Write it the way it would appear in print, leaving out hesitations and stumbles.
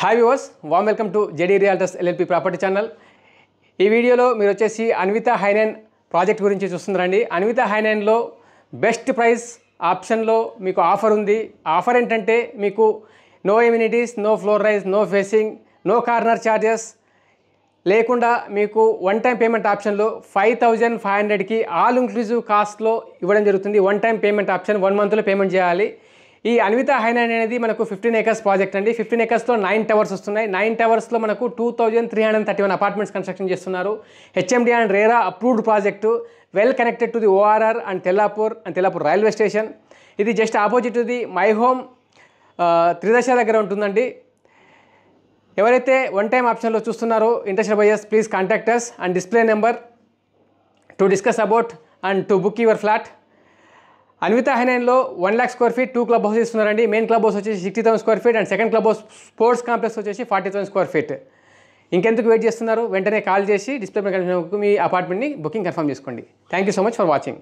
Hi viewers, warm welcome to JD realtors LLP property channel. ఈ వీడియోలో మీరు వచ్చేసి అన్వితా హైనైన్ ప్రాజెక్ట్ గురించి చూస్తున్నారండి. అన్వితా హైనైన్లో బెస్ట్ ప్రైస్ ఆప్షన్లో మీకు ఆఫర్ ఉంది. ఆఫర్ ఏంటంటే మీకు no amenities, no floor rise, no facing, no corner charges లేకుండా మీకు వన్ టైం పేమెంట్ ఆప్షన్లో 5500కి ఆల్ ఇంక్లూజివ్ కాస్ట్లో ఇవ్వడం జరుగుతుంది. వన్ టైం పేమెంట్ ఆప్షన్ 1 మంత్లో పేమెంట్ చేయాలి. ఈ అన్వితా హైనైన్ అనేది మనకు 15 acres ప్రాజెక్ట్ అండి. 15 acresలో 9 towers వస్తున్నాయి. 9 towersలో మనకు 2331 అపార్ట్మెంట్స్ కన్స్ట్రక్షన్ చేస్తున్నారు. HMD and RERA approved project, well connected to the ORR and Tellapur railway station. ఇది just opposite the My Home Tridasa దగ్గర ఉంటుందండి. ఎవరైతే వన్ టైం ఆప్షన్లో చూస్తున్నారో interested buyers please contact us and display number to discuss about and to book your flat. Anvita హైనైన్లో 1 lakh square feet 2 club houses ఇస్తున్నారండి. Main club house వచ్చేసి 60,000 square feet and second club house sports complex వచ్చేసి 40,000 square feet. ఇంకెందుకు wait చేస్తున్నారు? వెంటనే call చేసి display మీ అపార్ట్మెంట్ని booking confirm చేసుకోండి. Thank you so much for watching.